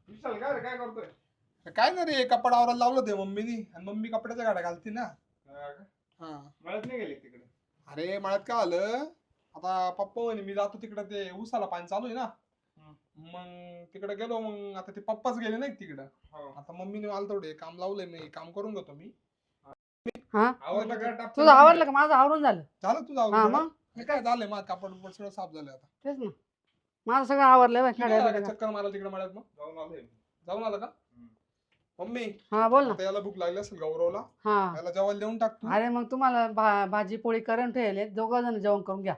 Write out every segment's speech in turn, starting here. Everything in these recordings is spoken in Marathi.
विशाल काय रे काय करतोय? काय ना रे कपडा आवरायला लावलं ते मम्मीनी आणि मम्मी कपड्याच्या गाड्या घालते ना. हा का? हा मळ्यात नाही गेले तिकडे? अरे मळ्यात काय आलं आता पप्पा म्हणे मी जातो तिकडे ते उसाला पाणी चालू आहे ना. मग तिकडे गेलो मग आता ते पप्पाच गेले नाही तिकडं. हो. आता मम्मीने मला थोडे काम लावलंय मी काम करून घेतो मी. हा आवरलं का टाप? तुझं आवडलं का? माझं आवरून झालं. झालं तुझं हा आवरून मग मी काय झालंय माझं कापड बिपड सगळं साफ झालंय आता. तेच ना माझं सगळं आवरलंय बाई, किती खेळायला वेळा बिळायला. चक्कर मारायला तिकडे मळ्यात मग जाऊन आलोय. जाऊन आलं का? मम्मी हा बोल ना. आता याला भूक लागली असेल गौरवला हा याला जेवायला देऊन टाक तू. अरे मग तुम्हाला भाजी पोळी करून ठेवले, दोघं जण जेवण करून घ्या.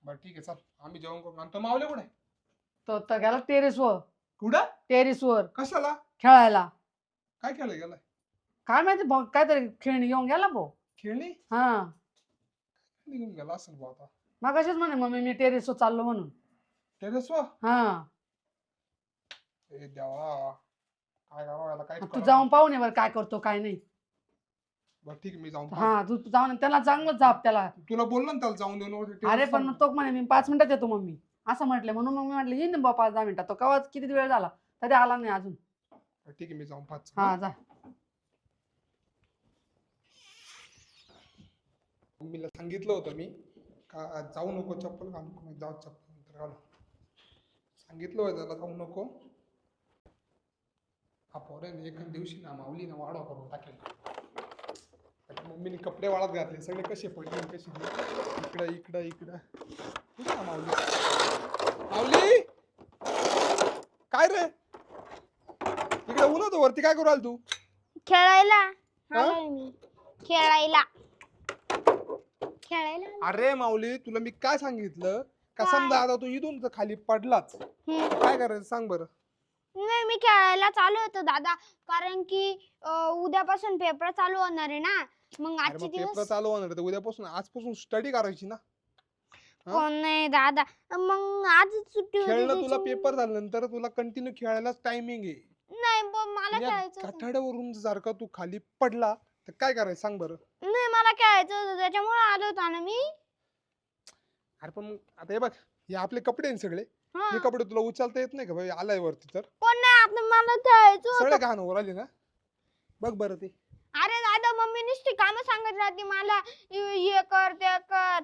बरं ठीक आहे चल आम्ही जेवण करू आणि तो मावले कुठे तो तर गेला टेरेसवर. कुठं टेरेसवर कशाला खेळायला. काय खेळायला गेलाय? काय माहिती काहीतरी खेळणी घेऊन गेला भाऊ. खेळणी हा निघून गेला असेल भाऊ आता. मग असेच म्हणे मम्मी मी टेरेसवर चाललो म्हणून. टेरेसवर हा ए देवा काय करावं याला काय तू जाऊन पाहून ये बरं काय करतो काय नाही. बरं ठीक आहे मी जाऊन हा तू जाऊन त्याला चांगलं जाप त्याला. तुला बोललो ना त्याला जाऊन देऊ नको अरे पण मग तो म्हणे मी 5 मिनिटात येतो मम्मी असं म्हटलं, म्हणून मग मी म्हटलं येईन ना 5-10 मिनिटात. तो कवाच किती वेळ झाला तरी आला नाही अजून. ठीक आहे मी जाऊन पाच. हा जा. मम्मीला सांगितलं होतं मी का जाऊ नको चप्पल घालू नको जाऊ चप्पल नंतर घालू. सांगितलं होतं त्याला जाऊ नको. हा पोराने एका दिवशी ना माऊली ना वाढवा करून टाकेल. मम्मीने कपडे वाळत घातले सगळे कसे पडले कसे इकडं इकडं इकडं कुठं आहे माऊली? माऊली काय रे इकडे उन्हात वरती काय करू आला तू? खेळायला हा? आलोय मी खेळायला खेळायला अरे माऊली तुला मी काय सांगितलं का काय? समजा आता तू इथून तर खाली पडलाच काय करायचं सांग बरं. नाही मी खेळायला चालू होतो दादा, कारण की उद्यापासून पेपर चालू होणार आहे ना. मग अरे आजचे मग पेपर दिवस चालू होणार आहे, उद्यापासून आजपासून स्टडी करायची ना. कोण नाही दादा, मग आज सुट्टी होती खेळणं तुला त्याच्यामुळे- पेपर झाल्यानंतर तुला कंटिन्यू खेळायलाच टायमिंग आहे. नाही पण मला या खेळायचं होतं. कठाड्यावरून जर का तू खाली पडला तर काय करायचं सांग बरं. नाही मला खेळायचं होतं त्याच्यामुळे आलो होता ना मी. अरे पण मग आता हे बघ हे आपले कपडे आहे सगळे हा. हे कपडे तुला उचलता येत नाही का भाई आलाय वरती तर कोण नाही आता मला खेळायचं होतं. सगळे घाण वर आले ना बघ बरं ते. अरे दादा मम्मी नुसती कामं सांगत राहते मला, हे कर ते कर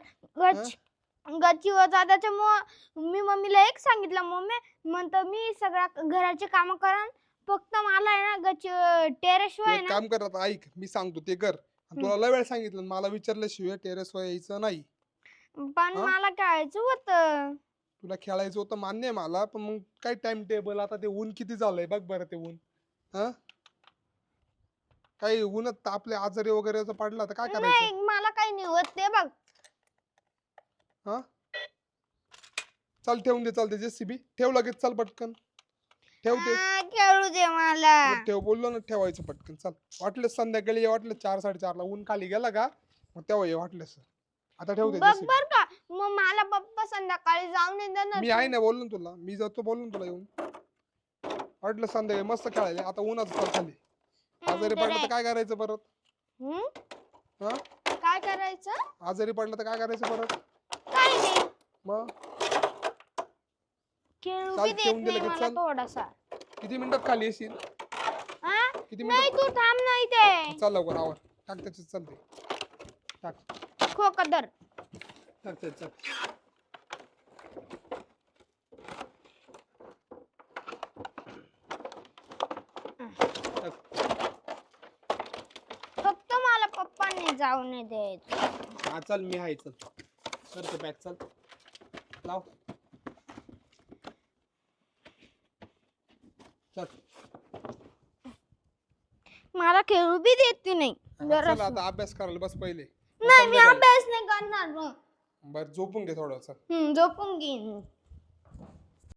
गच्ची वर जा. त्याच्यामुळं मी मम्मीला एक सांगितलं, मम्मी म्हणतो मी सगळ्या घराची कामं करा, फक्त मला आहे ना गच्ची टेरेस वर आहे एक ना. काम कर आता ऐक मी सांगतो ते कर आणि तुला लय वेळ सांगितलं मला विचारल्याशिवाय टेरेसवर यायचं नाही. पण हा? मला खेळायचं होतं. तुला खेळायचं होतं मान्य आहे मला पण मग काय टाइम टेबल आता ते ऊन किती झालंय बघ बरं ते ऊन. हा काही ऊनच तापले आजारी वगैरे जर पडला तर काय करायचं. नाही मला काही नाही होत ते बघ. हा चल ठेवून दे चालते जेसीबी ठेव लगेच चल पटकन ठेव ते. खेळू दे मला. मग ठेव बोललो ना ठेवायचं पटकन चल. वाटलं संध्याकाळी ये वाटलं 4-4:30 ला ऊन खाली गेला का मग तेव्हा ये वाटलं आता ठेव दे बघ JCB. बर का, मग मला पप्पा संध्याकाळी जाऊन येणार. मी आहे ना बोललो ना तुला मी जातो बोललो ना तुला येऊन. वाटलं संध्याकाळी मस्त खेळायला आता उन्हाचं चल खाली. आजारी पडलं तर काय करायचं परत. हा काय करायचं? आजारी पडलं तर काय करायचं परत. काय नाही, मग खेळू चाल, बी देत ठेवून दे नाही लगेच, मला चल. थोडासा. किती मिनिटात खाली येशील हा? किती नाही मिनिटात तू थांब नाही ते चल लवकर आवर टाक त्याच्यात चलते टाक खोकदर. टाक त्याच्यात चल. फक्त मला पप्पांनी जाऊ नाही द्यायचं. हा चल मी आहे चल करतो पॅक चल लाव चल. मला खेळू बी देत नाही. चल आता अभ्यास करायला बस पहिले. नाही मी अभ्यास नाही करणार. बर झोपून घे थोडं चल. झोपून घेईन.